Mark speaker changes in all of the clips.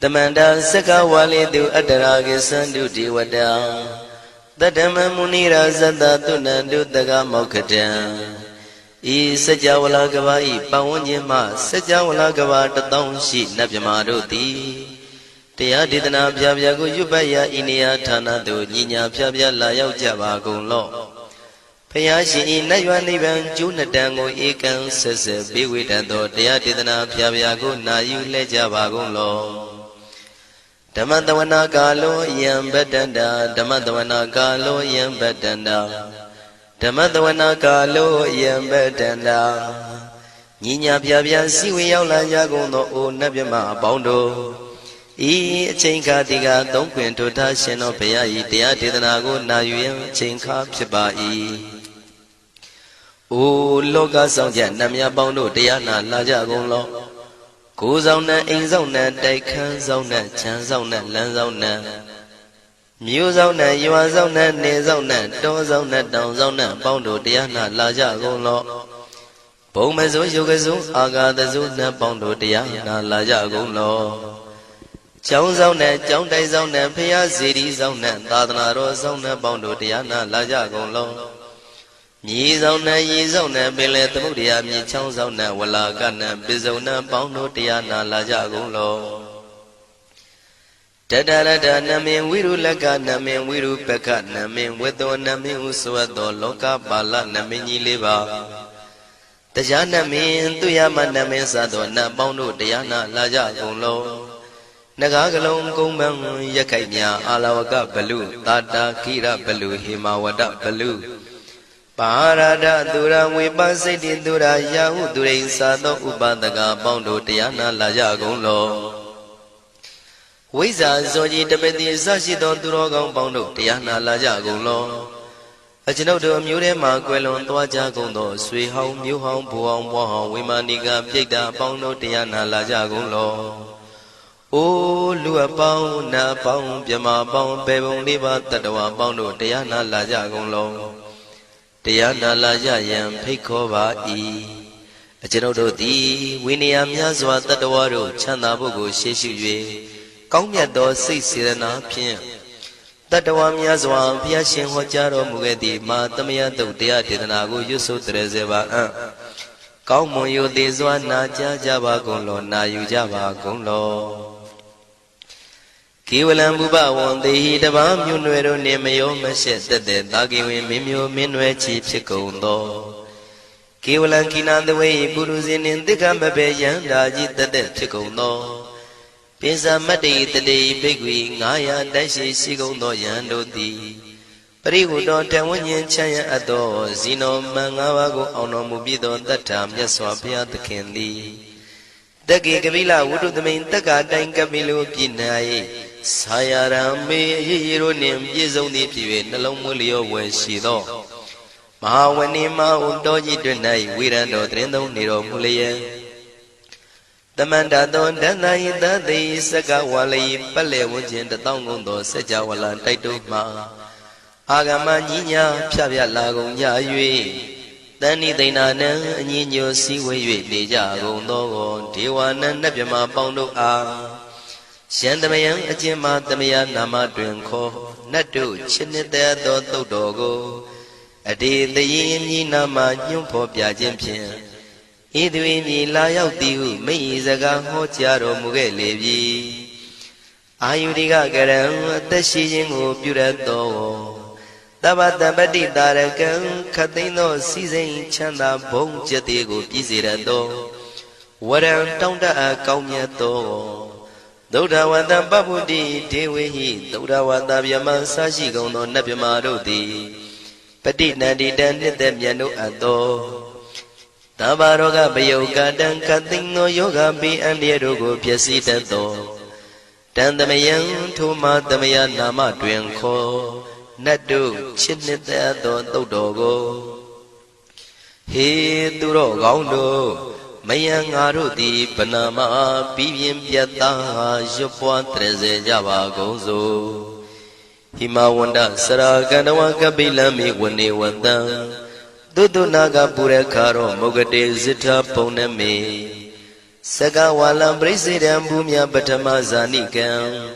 Speaker 1: Tamanda Saka Wali do Adaragi Sandu Diwada Tadama Munira Zada Tunandu Daga Mokata E Sajawala Gavai Pawanyama Sajawala Gava Tatong Shi Nabyamaroti Tia Didana Pyago Yubaya Inia Tana do Nina Pyabya Layao Java Golo Payashi Nayani Van Junatango Ekan Sese Biwitado Tia Didana Pyago Nayu Lejava Golo Damadavana Galo Yam Bedanda Damadavana Galo Yam Bedanda Damadavana Galo Yam Bedanda Nina Pyabya Siwi Yaula Yagono O Nabyama Bondo E Chinka Diga Don't Quint to Tashin of Payai Tia Didanago Nayu Chinka Pibai O Loga Songjan Namya Bondo Diana Laja Golo Go Zona In Zona Daikan Zona Chan Zona Lan Zona Mu Zona Yua Zona Ne Zona Do Zona Down Zona Bondo Diana Laja Golo Bomazo Yogazo Aga the Zona Bondo Diana Laja Golo Chow Zona Chow Dai Zona Pia City Zona Tadana Ro Zona Bondo Diana Laja Golo Yi Zona Yi Zona Bele Tamudia Mi Chow Zona Wala Gana Bizona Bondo Diana Laja Golo Dadada Namin Wiru Laga Namin Wiru Peka Namin Wedo Namin Uswado Loka Bala Namini Liba Tajana Min Tuyama Namin Sado Na Bondo Diana Laja Golo Nagagalong Kumbang Yakanya Alawaka Balu Tata Kira Balu Himawada Balu Parada Dura Wibasiti Dura Yahu Durin Sado Ubadaga Bondo Diana Laja Golo Wiza Zoji Tabeti Sashidon Durogong Bondo Diana Laja Golo Ajinodo Mure Maguelon Twaja Gondo Sui Hong Mu Hong Buong Wahong Wimaniga Pigda Bondo Diana Laja Golo O Lua Pao Na Pao Pyama Pao Pebong Liba Tatawa Bondo Diana Laja Golo Diana Laja Yam Pikova E Ajinodo Di Winia Myazwa Tatawaro Chana Bogo Sheshu Kongyato Sisirana Pien Tatawa Myazwa Piashin Hojaro Mugedi Ma Tamia Dodia Didanago Yusu Trezeva Kaumo Yudizwa Naja Java Golo Na Yujava Golo Kiwalam Buba won the heat of Amunero Nemayo Mashet the Dagiwi Mimio Minwe Chief Chicondo Kiwalan Kinan the way Buruzin in the Gambabe Yandaji the dead Chicondo Pisa Mati the day Bigwi Naya Dashi Sigondo Yando di Parigu don't tell when you Chaya Ado Zino Mangawago Ono Mubido that time Yaswapia the Kendi Dagi Gavila would do the main Taga Dangabilu Pinai Sayarame Hironim Yizoni Pive Nalomulio when she do Mahawanima Undoji Dunai Wirando Trendo Niro Mulia The Mandadon Danai the day Sagawali Pale Wujin the Tongundo Sajawala Taituma Agama Nina Pavia Lago Yayui Dani Dinana Nino Siwe Deja Gondo Tiwana Nabima Bondo A Shandamayan Ajima Damia Nama Drinko Natu Chinita Do Dogo Adi the Yin Nama Yumpo Piajimpian Idwini Layao Diu Meizaga Hotiaro Mugelevi Ayudiga Garam the Shijingo Purato Tabata Badi Darakan Katino Season Chanda Bong Jatigo Pizirado Water Tonda Kaumiato Doda Wanda Babudi Dewi Doda Wanda Yaman Sashi Gono Nabimarodi Pati Nadi Dandit Yano Ado Tabaroga Bayoga Dan Katino Yoga Bi and Yerogo Piasita Do Dandamayan Tuma Damaya Nama Dwenko Nadu Chinita Do Dogo He Duro Gaundo Mayang Arudi Panama Pivian Piata Jopua Treze Java Gozo Himawanda Sara Ganawa Kabilami Wani Wanda Dudu Naga Pure Karo Mogade Zita Poneme Saka walam presidam bumya patama zanikam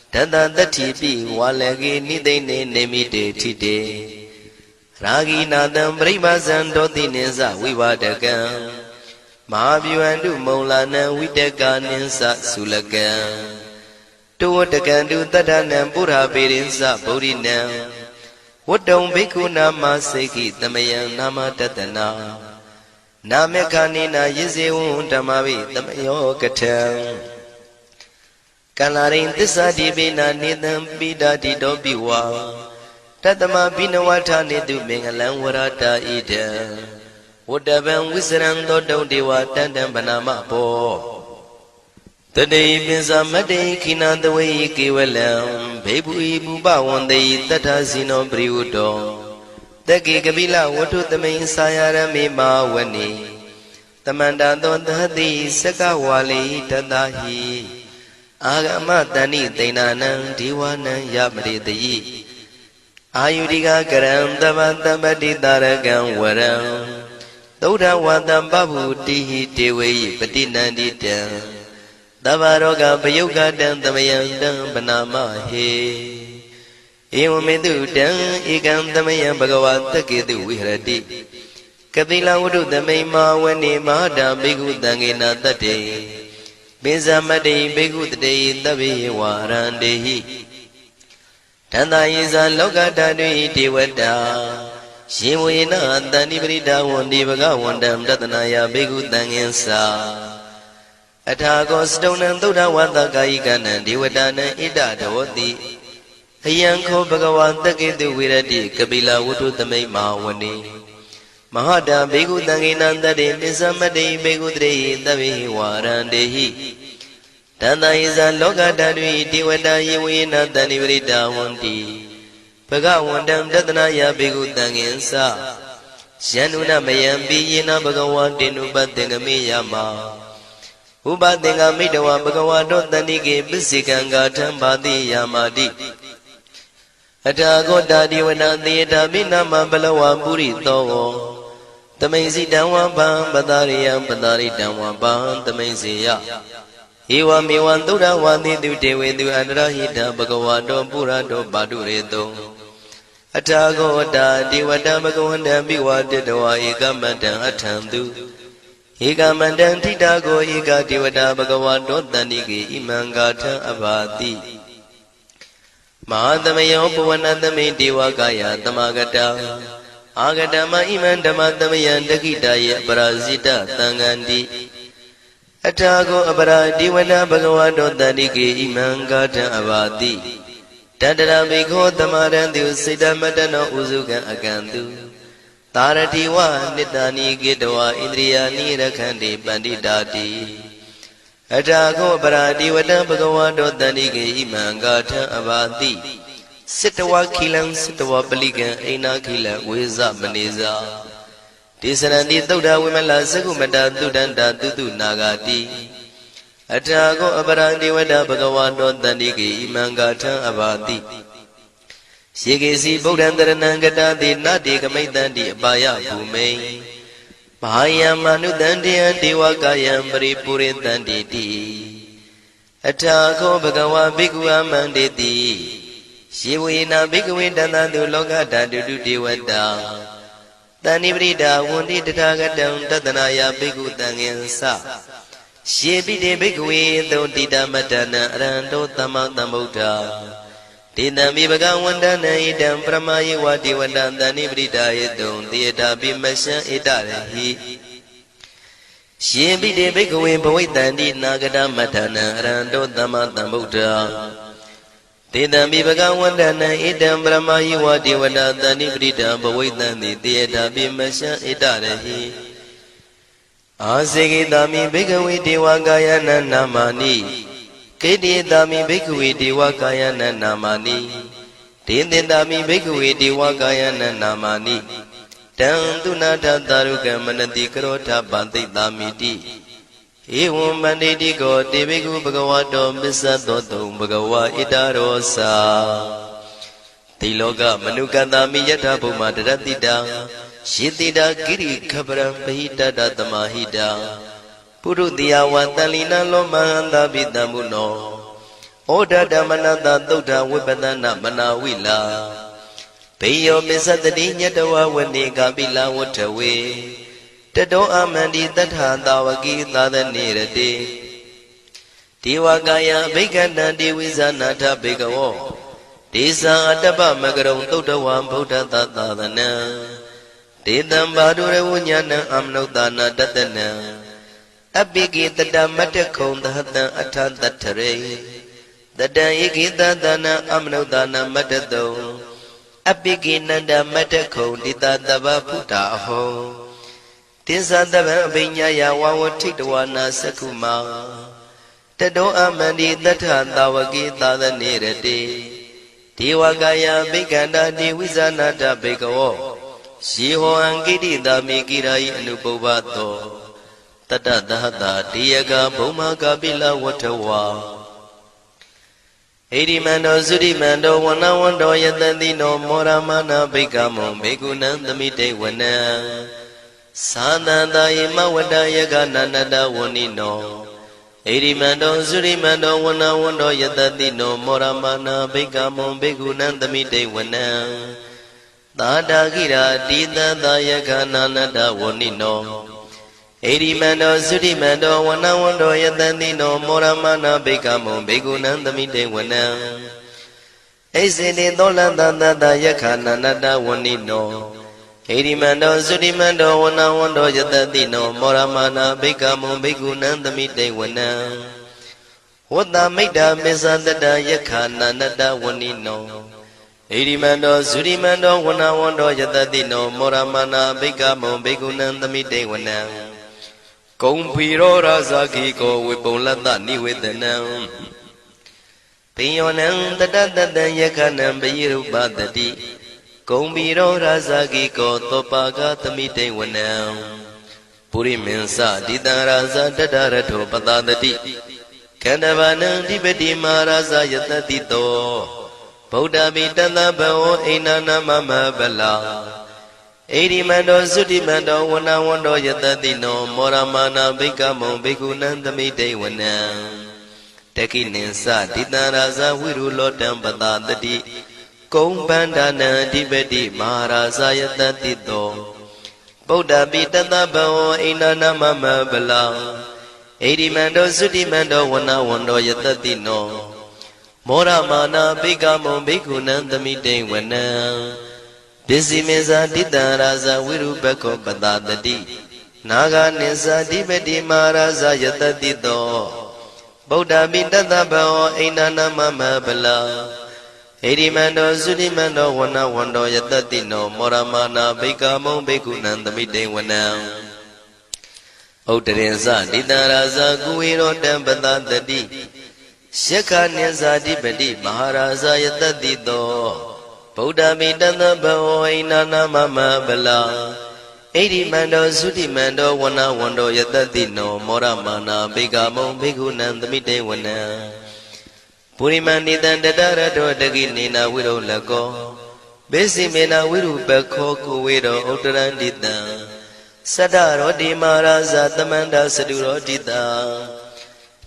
Speaker 1: Tata tatipi walagi nidene nemite tite Ragi nadam pribazan doti ninsa vivadakam Mahabhyuandu maulana vidaka ninsa sulakam Tuwatakandu tadanam pura pirinsa purinam Wadong bhikkhu nama seki tamayam nama tatana Namekanina yizewun tamavi tamayo katam Kalarin tissa dibina nidam pidati dobiwa Tatama binawata nidu mengalam warata ida Wadaban wisran dodong dewa tandam banama po Tadai pinsa madai kinandawai kiwalam Bebu ibu bawandai tata sino priudo Taki kabila watu tamay sayarami mawani Tamanda dondhati sakawali tadahi Agama tani tainanang diwanang yamritayi Ayudika karam tabati taragang warang Tauda watam babu tihi dewayi patinandita Tabaroga payuga dang tamayang dang panama he Ewamedu dang ikam tamayang bhagavata ketu vihrati Kapila wudu tamay mawani mahada bhikkhu tangena tate Pinsamati bhikkhu tate tabi warandehi Tanda isa loka tadui devata Shivuyena tani prita wandi bhagavandam tatanaya bhikkhu tangensa Athago stonam tuda wata kaikana devadana ida dhavati Hayankho bhagavata ketu virati kapila wudu tamay mawani Mahada bhikkhu tangena tate pinsamati bhikkhu tate tabi warandehi Tanda isa loka tadui devata yivuyena tani prita wandi Bhagavandam tatanaya bhikkhu tangensa Shanuna mayampi yena bhagavatinu patengami yama Upatenga midawa bhagavato tanike pisikanga thambati yamati Athago tadiwana theta binama balawa purito Tamaisi damwa bham padariyam padaritamwa bham tamaisiya Ewa mewan tuda wandi tu dewetu anrahita bhagavato purato padureto Athago tadiwata bhagavanda biwaditawa ekamata athantu Ekamandang titago eka devata bhagavato tanike imangatha abhati Mahatamayo puvanatame devakaya tamagata Agatama iman dhamatamayan dakitaya parasita tangandi Athago apara devata bhagavato tanike imangatha abhati Tadara bhikho tamarantu siddhamatano usukan akantu Taratiwa nitani gidwa indriyani rakhandi panditati Athago paradi vata bhagavato tanike imangatha abhati Sittawa khilam sittawa palikan aina khila veza maneza Tisaranti tauda vimala sakumata tudanta tutu nagati Athago paradi vata bhagavato tanike imangatha abhati Shikesi Bodhandaranangata Nati Kamaitanti Abaya Bhume Mahaya Manudantiyan Devakayam Paripuritanti Athago Bhagava Bhikkhu Amanditi Shivuyena Bhikkhu Dantantu Lokata Dudu Devata Tani Vrita Wundi Tathagatam Tatanaya Bhikkhu Tangensa Shivite Bhikkhu Dodita Matana Aranto Tamatambuddha Tidami bhagavandana idam pramayi vati vandantani pritayedum tiyata bimasya itarahi Shibhide bhikkhave bhavaitanti nagata matana aranto tamatambuddha Tidami bhagavandana idam pramayi vati vandantani prita bhavaitanti tiyata bimasya itarahi Asekitami bhikkhave devakayana namani Kedi dami bhikkhave devakayana namani Tindindami bhikkhave devakayana namani Tantuna taruka manati karota banti damiti Evam banditi ko devikku bhagavato missadoto bhagava itarosa Tiloka manukatami yatha bhuma daratita Shitita giri khaparam pahita tamahita ပုရုတိယဝတန်လီနလောမဟန္တာပိတံမုနောဩဒဓမ္မနတသုဒ္ဓဝိပဒနာမနာဝိလာဘေယောပစ္စတတိညတဝဝနေကပိလဝထဝေတတောအမန္တိတထသာဝကိသာသနေရတိဒေဝကာယဘိက္ခဏံဒေဝိဇာနာထဘေကဝောဒေဇာအတ္တပမကရုံသုဒ္ဓဝံဗုဒ္ဓသာသနံဒေတံဘာဒုရဝဉာဏံအမနုဿာနာတတနံအပိကိတတမတ္တခုံသဟတံအထတထရေတတံဧကိတသနံအမနုဿာနာမတ္တတုံအပိကိနန္ဒမတ္တခုံတိတတဗ္ဗဖုတာအဟောတိသတဗံအပိညာယဝဝထိတဝနာသက္ခုမာတတောအမန္တိတထသာဝကိသာသနေရတိဒေဝကာယဘိက္ခန္တာဒေဝိဇာနာတဘေကဝောယေဟောအံကိတိတာမိကိရာယိအနုပုဗ္ဗတောတတသဟတာတေယကဘုံမကပိလဝထဝါဣရိမန္တောသုရိမန္တောဝနဝန္တောယတတိနောမောရမနာဘိက္ခမောဘေကုဏံသမိတေဝနံသာသန္တာယေမဝတ္တယကနန္တဝဏိနောဣရိမန္တောသုရိမန္တောဝနဝန္တောယတတိနောမောရမနာဘိက္ခမောဘေကုဏံသမိတေဝနံသာတာကိရာတိတသာယကနန္တဝဏိနောဣရိမန္တောသုရိမန္တောဝနဝန္တောယတတိနောမောရမနာဘိက္ခမောဘေကုဏံသမိတေဝနံဣစေတိသောလတသတယခနန္တဝဏိနောဣရိမန္တောသုရိမန္တောဝနဝန္တောယတတိနောမောရမနာဘိက္ခမောဘေကုဏံသမိတေဝနံဝတ္တမိတ္တမေသတတယခနန္တဝဏိနောဣရိမန္တောသုရိမန္တောဝနဝန္တောယတတိနောမောရမနာဘိက္ခမောဘေကုဏံသမိတေဝနံကုံဖီရောရာဇာခိကောဝေပုံလတ္တနိဝေဒနံပိယောနံတတတတံယခနံပိရုပတတိကုံဖီရောရာဇာခိကောသောပါကသမိတေဝနံပုရိမင်းစဒိတံရာဇာတတရထောပတတတိခန္ဓဘာနံဓိပတိမာရာဇာယတတိတောဗုဒ္ဓမိတတဘောအိနာနာမမဗလာဣရိမန္တောသုတိမန္တောဝနဝန္တောယတတိနောမောရမနာဘိက္ခမောဘိက္ခုနံသမိတေဝနံတခိနိသဒိတံရာဇဝိရုလောတံပတတတိကုံပန္ဒနာအဓိပတိမဟာရာဇယတတိတောဗုဒ္ဓပိတတဘောအိနာနာမမဗလာဣရိမန္တောသုတိမန္တောဝနဝန္တောယတတိနောမောရမနာဘိက္ခမောဘိက္ခုနံသမိတေဝနံပစ္စည်းမေဇာတိတံရာဇဝိရုပခောပတတတိနာဂနိသဓိပတိမဟာရာဇယတတိတောဗုဒ္ဓပိတတဘောအိနာနာမမဗလာဣရိမန္တောသုတိမန္တောဝနဝန္တောယတတိနောမောရမနာဘိက္ခမောဘိက္ခုနံသမိတေဝနံဥတ္တရင်စတိတံရာဇကုဝေရောတံပတတတိယက္ခနိသဓိပတိမဟာရာဇယတတိတောဗုဒ္ဓမိတတဘောအိနာနာမမဗလာဣရိမန္တောသုတိမန္တောဝနဝန္တောယတတိနောမောရမနာဘိက္ခမောဘိက္ခုနံသမိတေဝနံပုရိမဏိတံတတရတောတကိနေနာဝိရောလကောဘေစီမေနာဝိရုပခောကုဝေရောဥတ္တရန္တိတံသတ္တရောတိမာရာဇသမန္တာစတုရောတိတံ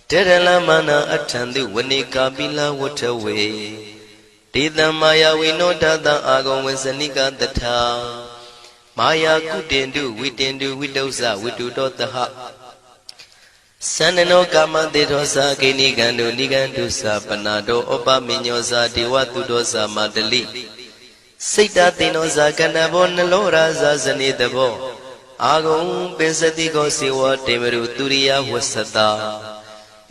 Speaker 1: တေရလမနာအထံတုဝနေကာပိလဝထဝေဒေတံမာယဝိနောတတံအာဂုံဝေစနိကတထာမာယာကုတင်တုဝိတင်တုဝိတုဇဝိတုတောတဟသန္နနောကာမတေသောသာကိနိကံတုနိကံတုသာပနာတောဩပမိညောသာဒေဝတုတောသာမတလိစိတ်တသေနောသာကဏဘောနလောရာသာဇနေတဘောအာဂုံပင်စတိကောစေဝတေမရုသူရိယဝဆတာ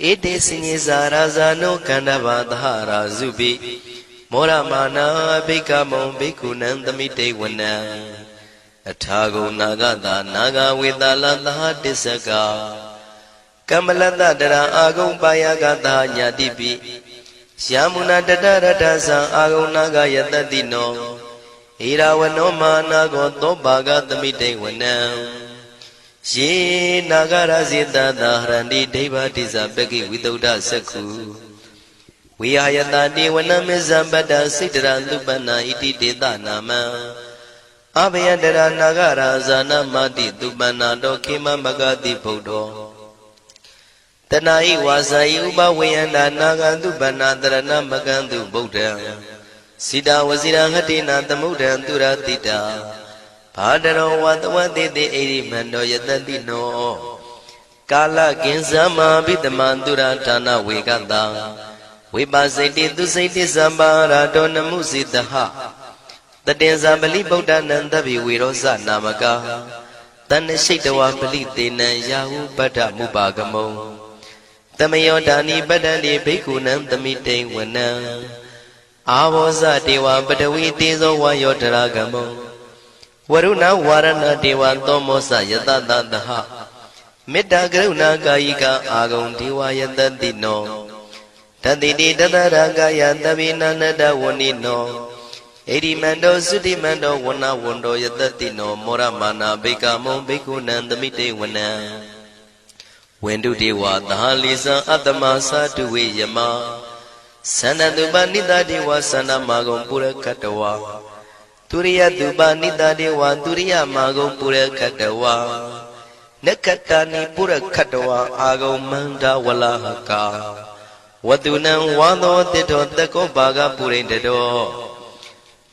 Speaker 1: ဧတေစညေဇာရာဇာနောကန္တဘာသဟရာဇုပိမောရမနာဘိက္ခမောဘိက္ခုနံသမိတေဝနံအထာဂုဏနာဂတာနာဂဝေတလသဟတစ္စကကမ္မလတတရာအာဂုံပါယကတာညာတိပိယာမုနာတတရတသံအာဂုံနာဂယတတိနောဣရာဝနောမာနာကောသောပါကသမိတေဝနံယေနာဂရဇိတသာဟရန္တိဒိဗ္ဗတိဇပကိဝိသုဒ္ဓသက္ခုဝိဟာယတတိဝနမေဇံပတ္တစိတ္တရသုပ္ပနာဣတိတေတနာမံအဘယတရနာဂရာဇာနမတိသုပ္ပနာတောခေမမဂတိဗုဒ္ဓော တဏှာဤဝါစာဤဥပဝေယန္တာနာဂန္တုပဏ္ဏတရဏမကန္တုဗုဒ္ဓံစိတာဝစီရဟတိနာသမုဒ္ဒံသူရတိတာဘာတရောဝတဝတိတိဣရိမန္တောယတတိနောကာလကင်္စမဘိတမံသူရဌာနဝေကတံဝိပါစိတိသူစိတိသမ္ပါရာတောနမှုစိတဟတတေဇာပလိဗုဒ္ဓနံတဗ္ဗိဝေရောဇနာမကာတဏ္ဏရှိတဝပလိတေနံယာဟုပတ္ထမုပါကမုံတမယောဒါနိပတ္တန္တိဘိက္ခုနံသမိတိဝနံအာဘောဇတေဝပတဝီတေဇောဝါယောတရာကမုံဝရုဏဝါရဏတေဝသောမောစယတတသဟမေတ္တာကရုဏာကာယိကအာဂုံဒေဝယတတိနောတတိတိတတရာကာယတဗိနန္တဝဏိနောဣရိမန္တောသုတိမန္တောဝဏဝန္တောယတတိနောမောရမာနာဘိကမုံဘိက္ခုနံသမိတေဝနံဝန္တုတေဝသဟလိသံအတ္တမသာတုဝေယမသန္တတုပနိတတေဝသန္တမာဂုံပုရခတဝါသူရိယတုပနိတတေဝသူရိယမာဂုံပုရခတဝါနက္ခတနိပုရခတဝါအာဂုံမန္တဝလဟကာဝတုနံဝါသောတိတောတကောဘာဂပုရိတတော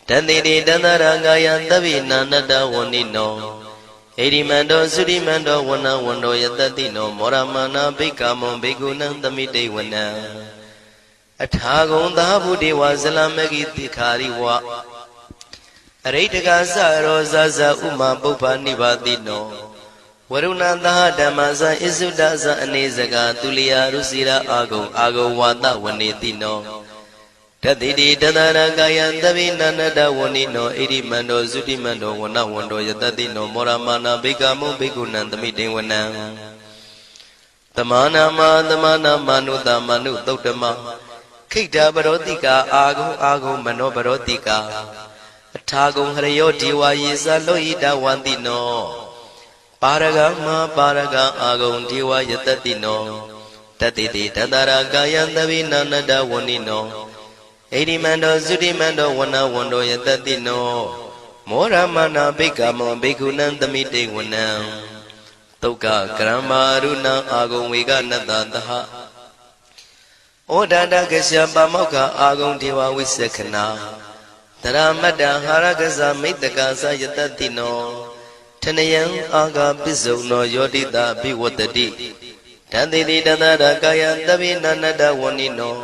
Speaker 1: တန္တိတိတန္တရာဂာယသဗ္ဗိနာနတဝဏိနောဣရိမန္တောသုရိမန္တောဝဏဝန္တောယတတိနောမောရမာနာဘိက္ခမုံဘိက္ခုနံသမိတေဝနံအထာဂုံသာဘုဒေဝဇလမဂိတိခာရိဝအရိတကသရောဇဇဥမာပုပ္ပနိဗ္ဗာတိနောဝရုဏသဟဓမ္မဇဣစုဒဇအနေစကာသူလျာရုစီရာအာဂုံဝါဒဝနေတိနောတတိတိတတရကာယံသဗိနန္တဝဏိနောဣရိမန္တောသုတိမန္တောဝဏဝန္တောယတတိနောမောရမာနာဘိက္ခမုံဘိက္ခုနံသမိတေဝနံသမာနာမနုတမနုသုတ်တမခိတ္တပရောတိကာအာဂုံမနောပရောတိကာအထာဂုံဟရယောဒေဝယေသလောဟိတဝန္တိနောပါရဂမပါရဂအာဂုံဒေဝယတတိနောတတိတိတတရကာယံသဗိနန္တဝဏိနောဣရိမန္တောသုတိမန္တောဝဏဝန္တောယတတိနောမောရမနာဘိက္ခမောဘိက္ခုနံသမိတေဝနံသုက္ကကရမရုဏအာဂုံဝေကနတသဟဩဒန္တကရှပမောက္ခအာဂုံဒေဝဝိသခနာတရမတ္တဟာရကဇမိတ္တကသယတတိနောထနယံအာဂပိစုံနောယောတိတာဘိဝတ္တိတန္တိတိတတရကာယသဗ္ဗိနန္တဝဏိနော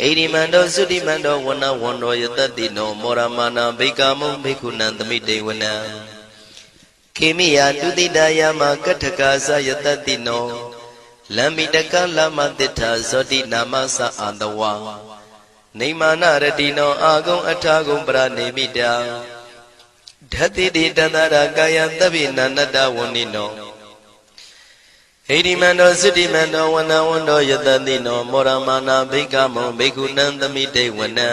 Speaker 1: ဣရိမန္တောသုတိမန္တောဝဏဝန္တောယတတိနောမောရမာနာဘိက္ခမုံဘိက္ခုနံသမိတေဝနံခေမိယတုတိတယမကထကာသယတတိနောလမ္မိတကလမတိထာဇောတိနာမသအာတဝါနေမာနရတိနောအာဂုံအထာဂုံပရနေမိတာဓတိတိတန္တရာကာယသဗ္ဗိနန္တဝဏိနောဣရိမန္တောသုတိမန္တောဝဏဝန္တောယတတိနောမောရမာနာဘိက္ခမုံဘိက္ခုနံသမိတေဝနံ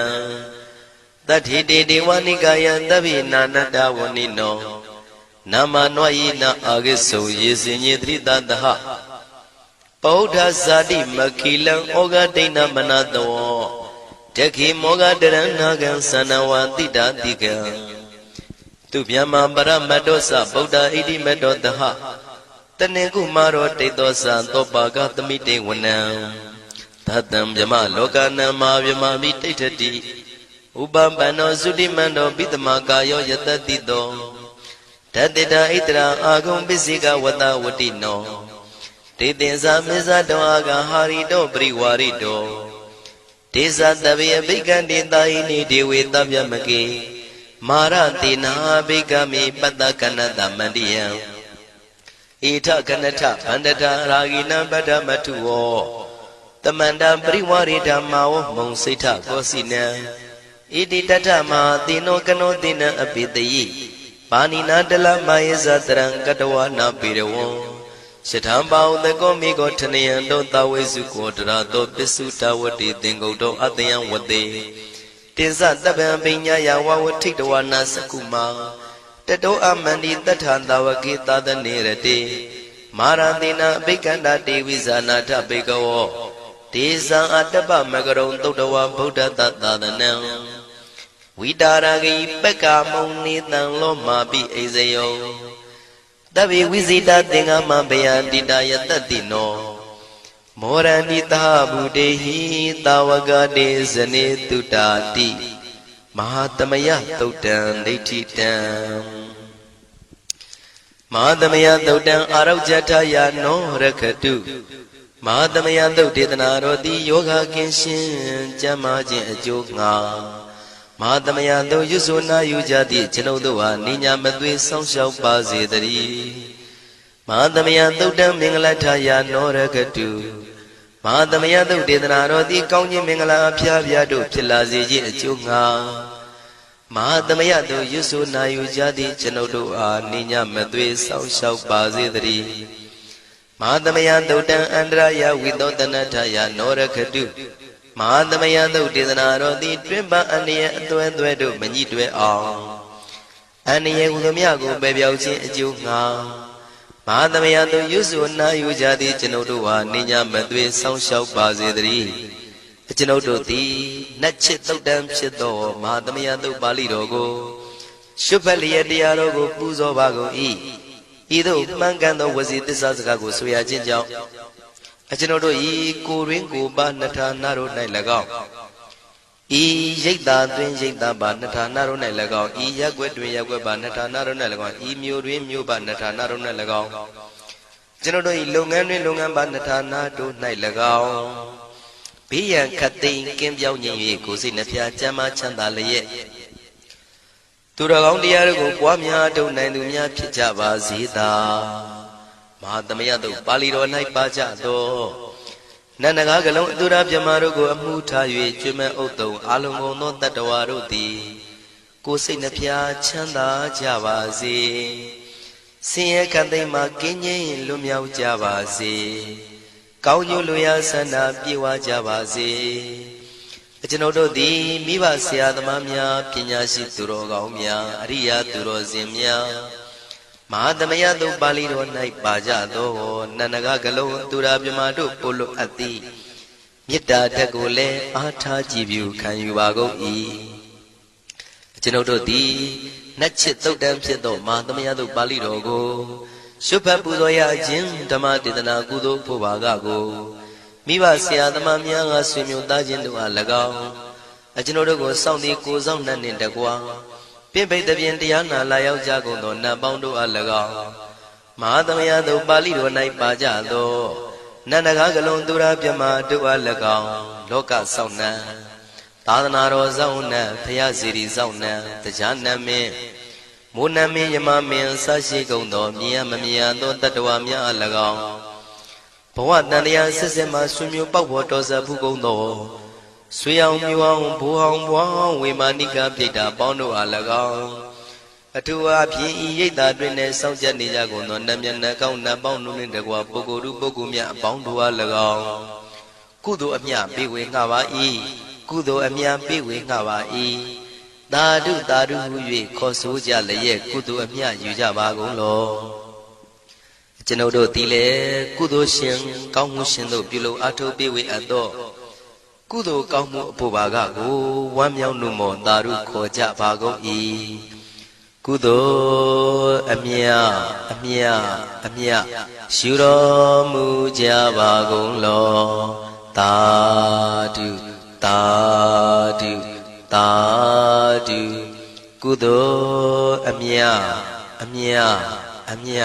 Speaker 1: တတ္ထိတေဒေဝနိကာယသဗ္ဗိနာနတဝဏိနောနာမနွယိနအာဂိစုယေစင်ညေတိတတဟပောဓဇာတိမခိလံဩဃဒိဏမနတောတခိမောဃတရဏဂံသနဝတိတာတိကံသူဗျမပရမတ္တောသဗုဒ္ဓဣတိမတ္တောတဟတနေကုမာရောတိတ်သောသံသောပါကသမိတေဝနံသတံဗျမလောကနံမာဗျမမိတိဋ္ဌတိဥပပန္နောသုတိမန္တောပိတမကာယောယတတိတောဓတေတာဣတရာအာဂုံပစ္စိကဝတဝတိနောတေတင်္ဇာမေဇတောအာဂဟာရိတောပရိဝါရိတောဒေသတဗေအဘိကံတေတာယိနိဒေဝေတဗျမကေမာရတေနာဘိကမိပတ္တကနတမန္တိယံဣထကနထဗန္တတာရာဂိနံပတ္တမထုဝောတမန္တပရိဝါရိဓမ္မာဝမုံစိဋ္ဌကောစီနံဣတိတထမဟာတိနောကနောတိနံအပိတယိပါဏိနာတလမယေဇတရံကတဝနာပိရဝံရှထံပါဥတကောမိကောထနယံတောတဝေစုကောတရာတောပစ္စုတဝတိသင်္ကုတ်တောအတယံဝတေတင်္စတပံပိညာယဝဝထိတဝနာစကုမာတတောအမန္တိတထံတဝကေသာသနေရတေမာရတိနာအဘိကန္တာတေဝိဇာနာထဘေကဝောဒေဇံအတ္တပမကရုံသုတ္တဝဗုဒ္ဓတသာသနံဝိတာရဂိပက္ခမုံနေတံလောမာပိအိဇယောတဗ္ဗေဝိဇိတသင်္ဃမဘယန္တိတာယတတိနော မောရဏိတာဘုဒေဟိတာဝကတေဇနေတုတာတိမဟာသမယသုတ်တံဒိဋ္ဌိတံမဟာသမယသုတ်တံအာရုဇ္ဇထယာနောရခတုမဟာသမယသုတ်ဒေသနာတော်သည်ယောဂကင်းရှင်ကျမ်းမာခြင်းအကျိုးငှာမဟာသမယသုတ်ရွဆိုနာယူကြသည့်ကျွန်ုပ်တို့ဟာနိညာမသွေဆောင်းလျှောက်ပါစေတည်းမဟာသမယသုတ်တံမင်္ဂလထယာနောရခတုမဟာသမယသုတ်ဒေသနာတော်သည်ကောင်းခြင်းမင်္ဂလာအဖျားဖျားတို့ဖြစ်လာစေခြင်းအကျိုးငှာမဟာသမယသုတ်ရွဆိုနာယူကြသည့်ကျွန်ုပ်တို့အားနိညာမသွေဆောင်းလျှောက်ပါစေတည်းမဟာသမယသုတ်တံအန္တရာယဝိသောတနထယာနောရခတုမဟာသမယသုတ်ဒေသနာတော်သည်တွင်ပန်းအန္တရာယ်အသွဲသွဲတို့မညှိတွဲအောင်အန္တရာယ်ဟူသည်မြကိုပယ်ပြောက်ခြင်းအကျိုးငှာမဟာသမယသုတ်ရွဆိုနာယူကြသည့်ကျွန်ုပ်တို့ဟာနိညာမသွေဆောင်းလျှောက်ပါစေတည်းကျွန်ုပ်တို့သည်နတ်ချစ်သုတ်တံဖြစ်သောမဟာသမယသုတ်ပါဠိတော်ကိုရှုဖတ်လျက်တရားတော်ကိုပူဇော်ပါကုန်၏ဤသို့မှန်ကန်သောဝစီသစ္စာစကားကိုဆိုရခြင်းကြောင့်ကျွန်ုပ်တို့ဤကိုရင်းကိုပါနှထာနာတို့၌၎င်းဤရိတ်တာတွင်ရိတ်တာပါနှထာနာတို့၌၎င်းဤရက်ွက်တွင်ရက်ွက်ပါနှထာနာတို့၌၎င်းဤမျိုးတွင်မျိုးပါနှထာနာတို့၌၎င်းကျွန်ုပ်တို့ဤလုပ်ငန်းတွင်လုပ်ငန်းပါနှထာနာတို့၌၎င်းဘေးရန်ခတ်သိမ်းကင်းပြောင်းခြင်း၍ကိုယ်စိတ်နှပြချမ်းသာချမ်းသာလျက်သူတော်ကောင်းတရားတို့ကိုပွားများထုတ်နိုင်သူများဖြစ်ကြပါစေသာမဟာသမယသုတ်ပါဠိတော်၌ပါကြသောနန္ဒကားကလုံးအတုရပြမတို့ကိုအမှုထား၍ကျွမ်းမဲ့ဥတုံအာလုံကုန်သောတတ္တဝါတို့သည်ကိုယ်စိတ်နှပြချမ်းသာကြပါစေဆင်းရဲခတ်သိမ်းမှကင်းငြိမ်းလွတ်မြောက်ကြပါစေကောင်းကျိုးလူရဆန္ဒပြေဝကြပါစေကျွန်ုပ်တို့သည်မိဘဆရာသမားများပညာရှိသူတော်ကောင်းများအရိယာသူတော်စင်များမဟာသမယသုတ်ပါဠိတော်၌ပါကြသောနန္ဒကကလုံးသူရာပြမတို့ပို့လို့အပ်သည်မေတ္တာဓာတ်ကိုလည်းအားထားကြည်ပြုခံယူပါကုန်၏ကျွန်ုပ်တို့သည်နတ်ချစ်သုတ်တံဖြစ်သောမဟာသမယသုတ်ပါဠိတော်ကိုရှုဖတ်ပူဇော်ရခြင်းဓမ္မဒေသနာကုသိုလ်ဖို့ပါကကိုမိဘဆရာသမားများကဆွေမျိုးသားချင်းတို့အား၎င်းကျွန်ုပ်တို့ကိုစောင့်တည်ကိုစောင့်နှံ့နှင့်တကွာပြင့်ပိတ်သဖြင့်တရားနာလာရောက်ကြကုန်သောနတ်ပေါင်းတို့အား၎င်းမဟာသမယသုတ်ပါဠိတော်၌ပါကြသောနန္ဒကားကလုံးသူရာပြမတို့အား၎င်းလောကစောင့်နှံသာသနာတော်စောင့်နှံဖရာစီရီစောင့်နှံတရားနတ်မင်းမိုးနမင်းယမမင်းဆရှိကုန်သောမြင်ရမမြင်ရသောတတ္တဝါများအား၎င်းဘဝတန်တရားဆက်ဆက်မှဆွေမျိုးပေါက်ဖို့တော်ဆက်ဖူးကုန်သောဆွေအောင်မြူအောင်ဘိုးအောင်ဘွားအောင်ဝေမာနိကပြိတ္တာပေါင်းတို့အား၎င်းအထူးအားဖြင့်ဤရိတ်တာတွင်နဲ့စောင့်ကြနေကြကုန်သောနတ်မြတ်နတ်ကောင်းနတ်ပေါင်းတို့နှင့်တကွာပုဂ္ဂိုလ်တို့ပုဂ္ဂိုလ်များအပေါင်းတို့အား၎င်းကုသိုလ်အမြပေးဝေငှပါ၏ကုသိုလ်အမြပေးဝေငှပါ၏သာဓုသာဓုဟု၍ခေါ်ဆိုကြလျက်ကုသိုလ်အမြယူကြပါကုန်လောကျွန်ုပ်တို့သည်လည်းကုသိုလ်ရှင်ကောင်းမှုရှင်တို့ပြုလုပ်အားထုတ်ပေးဝေအပ်သောကုသိုလ်ကောင်းမှုအဖို့ပါကကိုဝမ်းမြောက်နှုမောသာဓုခေါ်ကြပါကုန်၏ကုသိုလ်အမြအမြအမြယူတော်မူကြပါကုန်လောသာဓုသာဓုသာဓုကုသိုလ်အမြအမြအမြ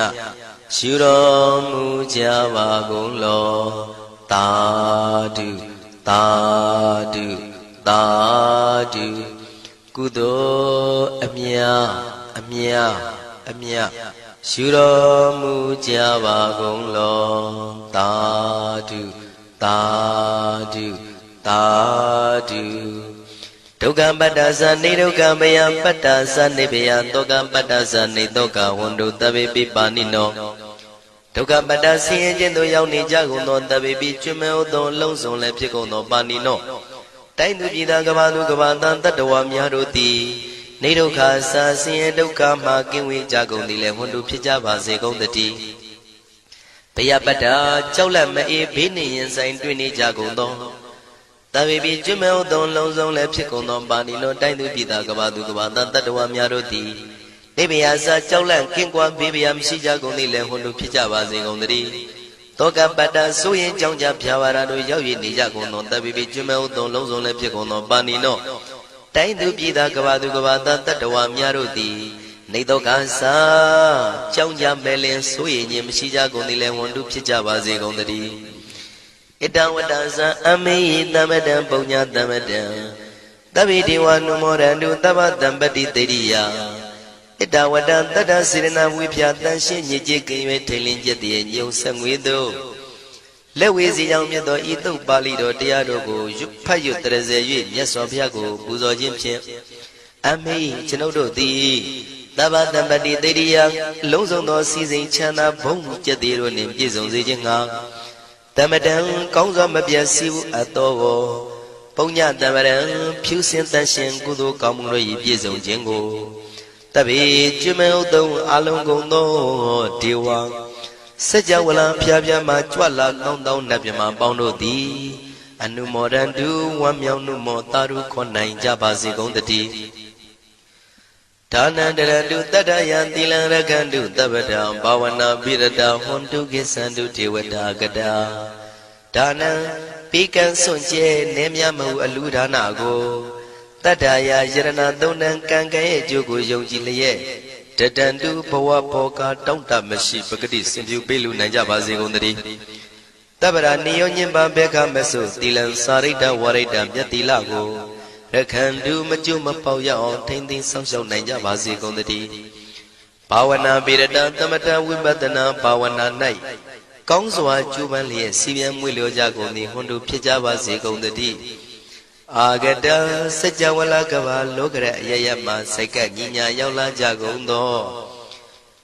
Speaker 1: ယူတော်မူကြပါကုန်လောသာဓုသာဓုသာဓုကုသိုလ်အမြအမြအမြယူတော်မူကြပါကုန်လောသာဓုသာဓုသာဓုဒုက္ခပတ္တသနေဒုက္ခမယပတ္တသနေဘယတောကပတ္တသနေတောကဝန္တုတဗေပိပါဏိနောဒုက္ခပတ္တဆင်းရဲခြင်းသို့ရောက်နေကြကုန်သောတဗေပိကျွမဲဥသောလုံးစုံလည်းဖြစ်ကုန်သောပါဏိနောတိုင်းသူပြည်သားကဘာသူကဘာသားတတ္တဝါများတို့သည်နေဒုက္ခစာဆင်းရဲဒုက္ခမှကင်းဝေးကြကုန်သည်လည်းဝန္တုဖြစ်ကြပါစေကုန်တည်းဘယပတ္တကြောက်လန့်မအေးဘေးနှင့်ရင်ဆိုင်တွေ့နေကြကုန်သောတဗေပိကျွမဲဥသောလုံးစုံလည်းဖြစ်ကုန်သောပါဏိနောတိုင်းသူပြည်သားကဘာသူကဘာသားတတ္တဝါများတို့သည်နေဘယစာကြောက်လန့်ကင်းကွာဘေးဘယမရှိကြကုန်သည်လည်းဝန္တုဖြစ်ကြပါစေကုန်တည်း တောကပတ္တဆိုရင်ကြောင့်ကြဖြာပါရတို့ရောက်ရည်နေကြကုန်သောတပ်ပိပိကျွမ်းမဲ့ဥသုံးလုံးစုံလည်းဖြစ်ကုန်သောပါဏိနောတိုင်းသူပြည်သားကဘာသူကဘာသားတတ္တဝါများတို့သည်နေတော့ကစားကြောင့်ကြမဲ့လင်ဆိုရင်ခြင်းမရှိကြကုန်သည်လည်းဝန်တုဖြစ်ကြပါစေကုန်သတည်းဣတံဝတ္တဇံအမေယတမ္ပတံပုံညာတမ္ပတံတဗ္ဗေဒေဝနုမောရန္တုသဗ္ဗတံပတိတေရိယဣတဝတ္တတတ္တစေရနာဝိဖြာတန်ရှင်းညစ်ကြေးကင်၍ထိန်လင်းကျက်တည်းညုံဆက်ငွေတို့လက်ဝေစီကြောင့်မြတ်သောဤသုတ်ပါဠိတော်တရားတော်ကိုဖတ်ရွတ်တရစေ၍မြတ်စွာဘုရားကိုပူဇော်ခြင်းဖြင့်အမေကျွန်ုပ်တို့သည်သဗ္ဗတံပတိတေရိယလုံးစုံသောစီစဉ်ချမ်းသာဘုံကျက်တည်းတို့နှင့်ပြည့်စုံစေခြင်းငှာတမတံကောင်းစွာမပြတ်စီဘူးအပ်သောပုံညတမရံဖြူစင်တန်ရှင်ကုသိုလ်ကောင်းမှုတို့၏ပြည့်စုံခြင်းကိုတဗေကျွမ်းမဲ့ဥသုံးအလုံးကုန်သောဒေဝစัจ java လံဖျားဖျားမှကြွလာကောင်းသောနတ်မြမပေါင်းတို့သည်အနုမောဒန္တုဝမ်းမြောက်နှုမောတာရုခွန်နိုင်ကြပါစေကုန်တည်းဒါနန္တရတုတတ္တယံသီလံရခန္တုတပ္ပတံဘာဝနာပိရတဟွန်တုကိသန္တုဒေဝတာကတာဒါနံပိကံစွန့်ကျဲနေမြမဟုအလူဒါနကိုတတ္တယာယရဏသုံးတန်ကံကံရဲ့အကျိုးကိုယုံကြည်လျက်တတန္တုဘဝဘောကတောင့်တမရှိပဂတိစင်ပြုပေးလူနိုင်ကြပါစေကုန်သတည်းတပ္ပရာနိယောညင်ပဘေခမဆုသီလံစာရိတ္တဝရိတ္တမြတ်တိလကိုရခန္တုမကျွမပေါရအောင်ထိမ့်သိမ်းဆောင်ရှောက်နိုင်ကြပါစေကုန်သတည်းဘာဝနာပိရတသမထဝိပဿနာဘာဝနာ၌ကောင်းစွာကျူးပန်းလျက်စီပြန်မွေလျောကြကုန်သည်ဟွန်တုဖြစ်ကြပါစေကုန်သတည်းအာဂတစัจ java လကဘာလောကရအယယမစိတ်ကညီညာရောက်လာကြကုန်သော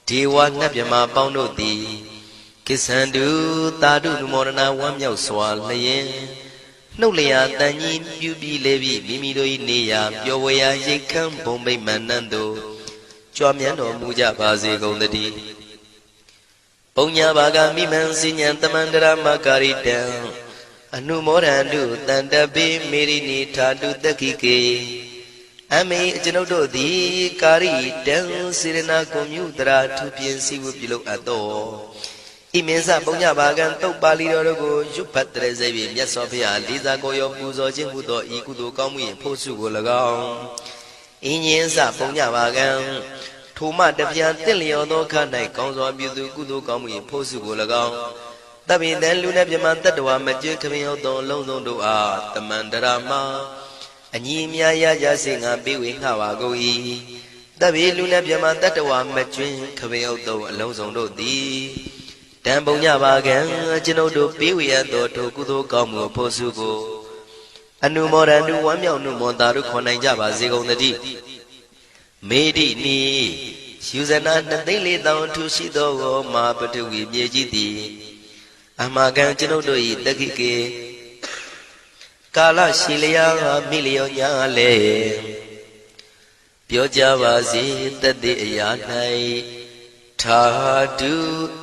Speaker 1: ဒေဝနတ်မြမပေါင်းတို့သည်ကိသန္တုတာတုနုမောဒနာဝမ်းမြောက်စွာလျင်နှုတ်လျာတန်ကြီးပြူပြီးလေပြီးမိမိတို့၏နေရာပျော်ဝေရာရိတ်ခမ်းဘုံမိတ်မန္နန်တို့ကြွားမြန်းတော်မူကြပါစေကုန်သတည်းပုံညာဘာဂမိမံစိညာတမန္တရမကာရိတံအနုမောဒန္တုတန္တပိမေရိနိထာတုတက္ခိကေအမေကျွန်ုပ်တို့သည်ကာရိတံစေရနာကွန်မြူတရာထူပြင်းစီဝပြုလုပ်အပ်သောဣမင်းစပုံညဘာကံတုတ်ပါဠိတော်တို့ကိုရွတ်ဖတ်တရစေ၍မြတ်စွာဘုရားလေးစားကိုရောပူဇော်ခြင်းဟူသောဤကုသိုလ်ကောင်းမှု၏ဖို့စုကို၎င်းဣညင်းစပုံညဘာကံထိုမှတပြားတင့်လျော်သောခ၌ကောင်းစွာပြုသူကုသိုလ်ကောင်းမှု၏ဖို့စုကို၎င်းတပိတံလူနဲ့ပြမတတ္တဝါမကျွခမင်းဟုတ်သောအလုံးစုံတို့အားတမန္တရာမအညီအများရကြစေငါပေးဝေငှပါကုန်၏တပိလူနဲ့ပြမတတ္တဝါမကျွခမင်းဟုတ်သောအလုံးစုံတို့သည်တံပုံညပါကံကျွန်ုပ်တို့ပေးဝေရသောထိုကုသိုလ်ကောင်းမှုဖို့စုကိုအနုမောဒန္တုဝမ်းမြောက်နှုမောတာတို့ခေါ်နိုင်ကြပါစေကုန်သတည်းမေတိနိယူဇနာ2,400,000ထူရှိသောမာပတဝီမြေကြီးသည်အမကံကျွန်ုပ်တို့၏တက္ခိကေကာလရှိလျာမိလျောညာလေပြောကြပါစေတတ်တဲ့အရာ၌ထာတု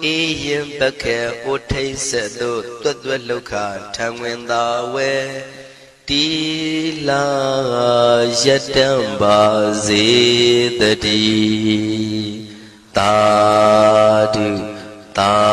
Speaker 1: အေယံပခေဩထိဆက်တို့တွတ်တွတ်လောက်ခထံဝင်သာဝဲတီလာယတံပါစေတတိသာဓုသာ